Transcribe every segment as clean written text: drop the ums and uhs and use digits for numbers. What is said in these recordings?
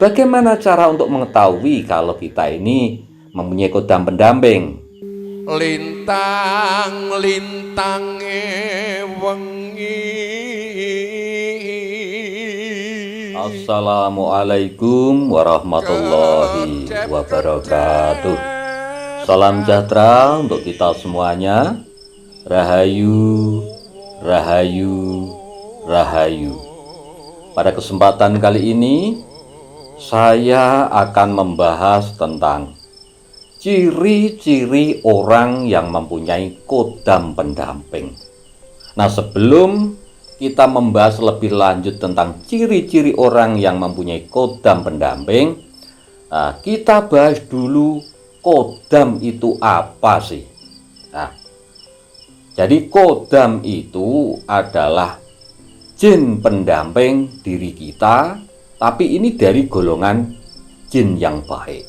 bagaimana cara untuk mengetahui kalau kita ini mempunyai kodam pendamping? Lintang-lintange wengi. Assalamualaikum warahmatullahi wabarakatuh. Salam sejahtera untuk kita semuanya. Rahayu, rahayu, rahayu. Pada kesempatan kali ini saya akan membahas tentang ciri-ciri orang yang mempunyai kodam pendamping. Nah, sebelum kita membahas lebih lanjut tentang ciri-ciri orang yang mempunyai kodam pendamping, kita bahas dulu kodam itu apa sih? Nah, jadi kodam itu adalah jin pendamping diri kita, tapi ini dari golongan jin yang baik.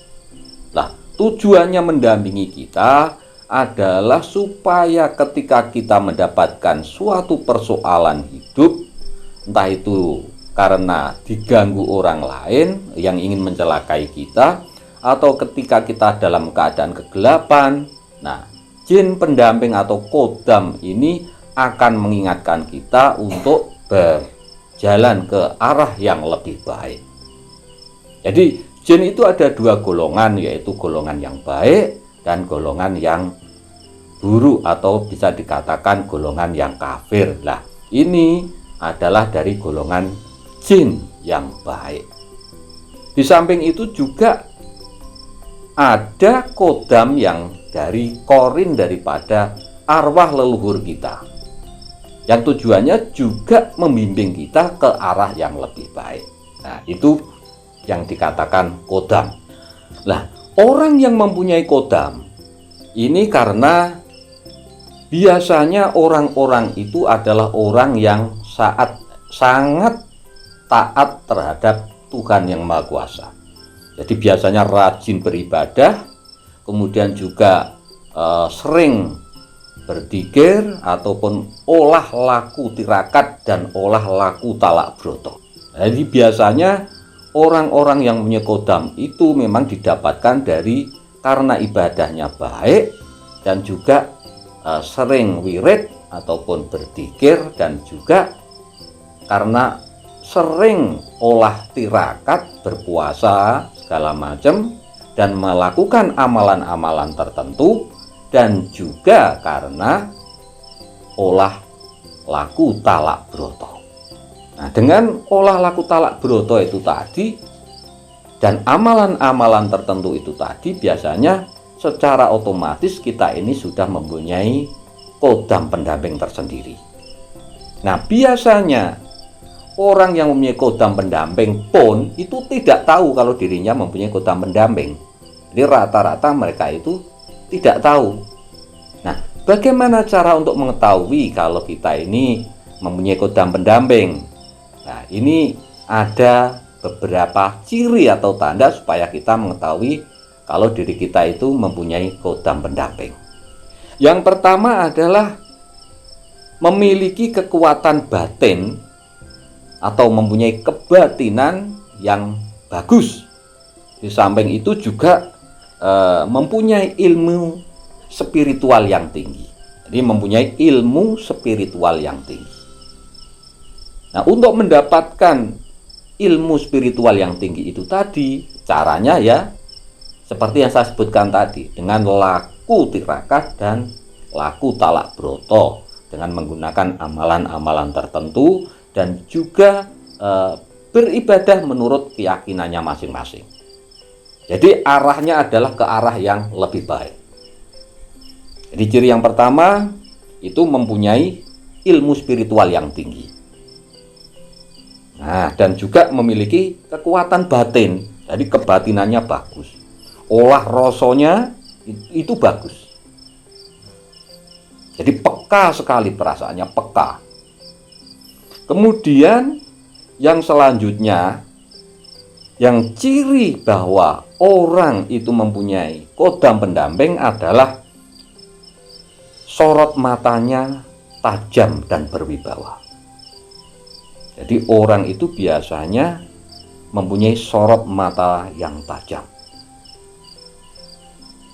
Nah, tujuannya mendampingi kita adalah supaya ketika kita mendapatkan suatu persoalan hidup, entah itu karena diganggu orang lain yang ingin mencelakai kita, atau ketika kita dalam keadaan kegelapan, nah, jin pendamping atau kodam ini akan mengingatkan kita untuk berjalan ke arah yang lebih baik. Jadi jin itu ada dua golongan, yaitu golongan yang baik dan golongan yang buruk atau bisa dikatakan golongan yang kafir. Nah, ini adalah dari golongan jin yang baik. Di samping itu juga ada kodam yang dari korin daripada arwah leluhur kita, yang tujuannya juga membimbing kita ke arah yang lebih baik. Nah, itu yang dikatakan kodam. Nah, orang yang mempunyai kodam ini karena biasanya orang-orang itu adalah orang yang sangat taat terhadap Tuhan Yang Maha Kuasa. Jadi biasanya rajin beribadah, kemudian juga sering berzikir ataupun olah laku tirakat dan olah laku talak broto. Jadi biasanya orang-orang yang punya kodam itu memang didapatkan dari karena ibadahnya baik dan juga sering wirid ataupun berzikir, dan juga karena sering olah tirakat, berpuasa segala macam dan melakukan amalan-amalan tertentu, dan juga karena olah laku talak broto. Nah, dengan olah laku talak broto itu tadi dan amalan-amalan tertentu itu tadi, biasanya secara otomatis kita ini sudah mempunyai kodam pendamping tersendiri. Nah, biasanya orang yang mempunyai kodam pendamping pun itu tidak tahu kalau dirinya mempunyai kodam pendamping. Jadi rata-rata mereka itu tidak tahu. Nah, bagaimana cara untuk mengetahui kalau kita ini mempunyai kodam pendamping? Nah, ini ada beberapa ciri atau tanda supaya kita mengetahui kalau diri kita itu mempunyai kodam pendamping. Yang pertama adalah memiliki kekuatan batin atau mempunyai kebatinan yang bagus. Di samping itu juga mempunyai ilmu spiritual yang tinggi. Jadi mempunyai ilmu spiritual yang tinggi. Nah, untuk mendapatkan ilmu spiritual yang tinggi itu tadi, caranya ya seperti yang saya sebutkan tadi, dengan laku tirakat dan laku talak broto, dengan menggunakan amalan-amalan tertentu dan juga beribadah menurut keyakinannya masing-masing. Jadi arahnya adalah ke arah yang lebih baik. Jadi ciri yang pertama itu mempunyai ilmu spiritual yang tinggi. Nah, dan juga memiliki kekuatan batin. Jadi kebatinannya bagus. Olah rasanya itu bagus. Jadi peka sekali perasaannya, peka. Kemudian yang selanjutnya, yang ciri bahwa orang itu mempunyai kodam pendamping adalah sorot matanya tajam dan berwibawa. Jadi orang itu biasanya mempunyai sorot mata yang tajam.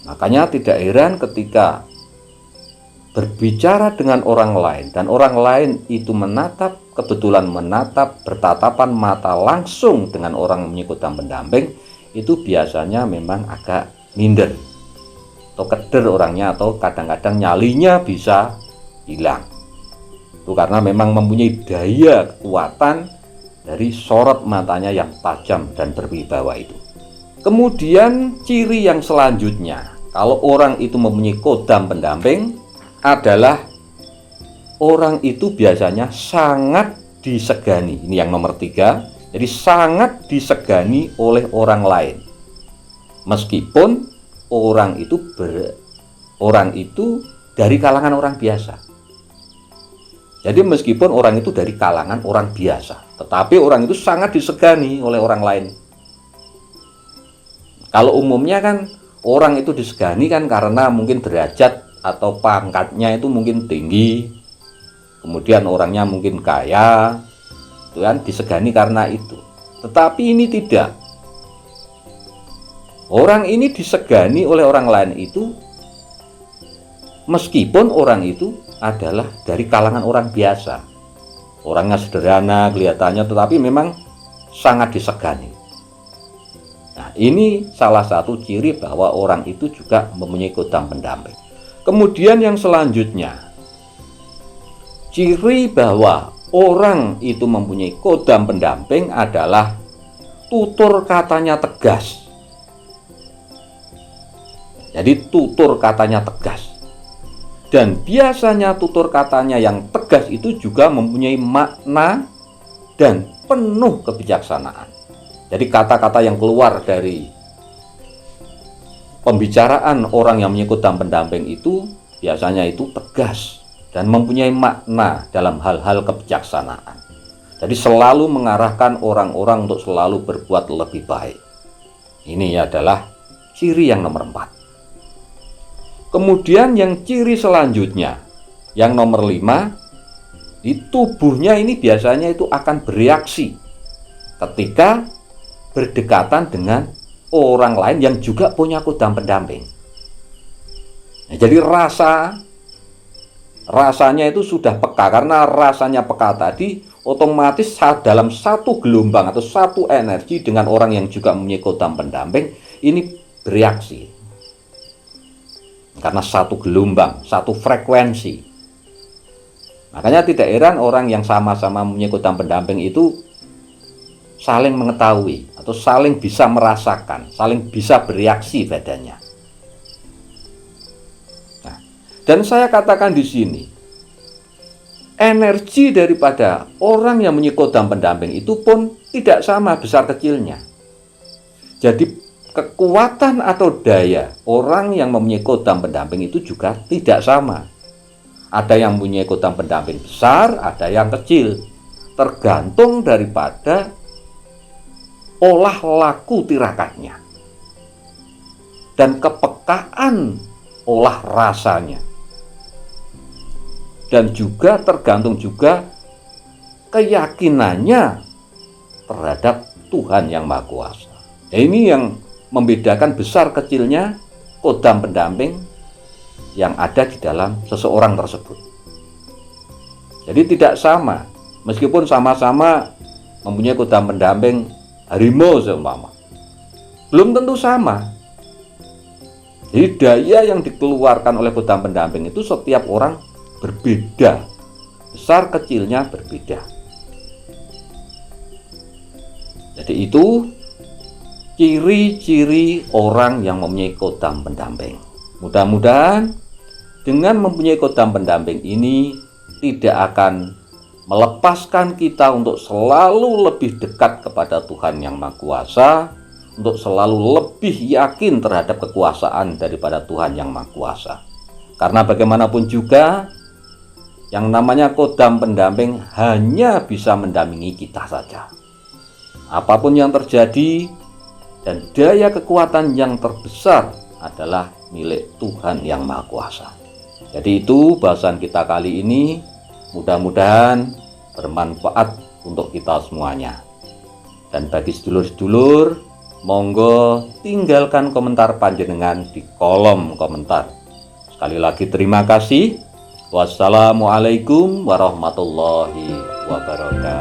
Makanya tidak heran ketika berbicara dengan orang lain dan orang lain itu kebetulan menatap bertatapan mata langsung dengan orang yang mempunyai kodam pendamping, itu biasanya memang agak minder atau keder orangnya, atau kadang-kadang nyalinya bisa hilang. Itu karena memang mempunyai daya kekuatan dari sorot matanya yang tajam dan berwibawa itu. Kemudian ciri yang selanjutnya, kalau orang itu mempunyai kodam pendamping, adalah orang itu biasanya sangat disegani. Ini yang nomor 3. Jadi sangat disegani oleh orang lain, meskipun orang itu dari kalangan orang biasa. Jadi meskipun orang itu dari kalangan orang biasa, tetapi orang itu sangat disegani oleh orang lain. Kalau umumnya kan orang itu disegani kan karena mungkin derajat atau pangkatnya itu mungkin tinggi, kemudian orangnya mungkin kaya, itu kan disegani karena itu. Tetapi ini tidak. Orang ini disegani oleh orang lain itu meskipun orang itu adalah dari kalangan orang biasa. Orangnya sederhana kelihatannya, tetapi memang sangat disegani. Nah, ini salah satu ciri bahwa orang itu juga mempunyai kodam pendamping. Kemudian yang selanjutnya, ciri bahwa orang itu mempunyai kodam pendamping adalah tutur katanya tegas. Jadi tutur katanya tegas. Dan biasanya tutur katanya yang tegas itu juga mempunyai makna dan penuh kebijaksanaan. Jadi kata-kata yang keluar dari pembicaraan orang yang mempunyai kodam pendamping itu biasanya itu tegas dan mempunyai makna dalam hal-hal kebijaksanaan. Jadi selalu mengarahkan orang-orang untuk selalu berbuat lebih baik. Ini adalah ciri yang nomor 4. Kemudian yang ciri selanjutnya, yang nomor 5, di tubuhnya ini biasanya itu akan bereaksi ketika berdekatan dengan orang lain yang juga punya kodam pendamping. Nah, jadi rasanya itu sudah peka. Karena rasanya peka tadi, otomatis dalam satu gelombang atau satu energi dengan orang yang juga mempunyai kodam pendamping ini bereaksi. Karena satu gelombang, satu frekuensi. Makanya tidak heran orang yang sama-sama mempunyai kodam pendamping itu saling mengetahui atau saling bisa merasakan, saling bisa bereaksi badannya. Nah, dan saya katakan di sini, energi daripada orang yang mempunyai kodam pendamping itu pun tidak sama besar kecilnya. Jadi kekuatan atau daya orang yang mempunyai kodam pendamping itu juga tidak sama. Ada yang mempunyai kodam pendamping besar, ada yang kecil. Tergantung daripada olah laku tirakatnya dan kepekaan olah rasanya. Dan juga tergantung juga keyakinannya terhadap Tuhan yang Maha Kuasa. Nah, ini yang membedakan besar kecilnya kodam pendamping yang ada di dalam seseorang tersebut. Jadi tidak sama, meskipun sama-sama mempunyai kodam pendamping harimau seumpama, belum tentu sama. Jadi daya yang dikeluarkan oleh kodam pendamping itu setiap orang berbeda, besar kecilnya berbeda. Jadi itu ciri-ciri orang yang mempunyai kodam pendamping. Mudah-mudahan dengan mempunyai kodam pendamping ini tidak akan melepaskan kita untuk selalu lebih dekat kepada Tuhan yang Maha Kuasa, untuk selalu lebih yakin terhadap kekuasaan daripada Tuhan yang Maha Kuasa. Karena bagaimanapun juga yang namanya kodam pendamping hanya bisa mendampingi kita saja. Apapun yang terjadi, dan daya kekuatan yang terbesar adalah milik Tuhan yang Maha Kuasa. Jadi itu bahasan kita kali ini, mudah-mudahan bermanfaat untuk kita semuanya. Dan bagi sedulur-sedulur, monggo tinggalkan komentar panjenengan di kolom komentar. Sekali lagi terima kasih. Wassalamualaikum warahmatullahi wabarakatuh.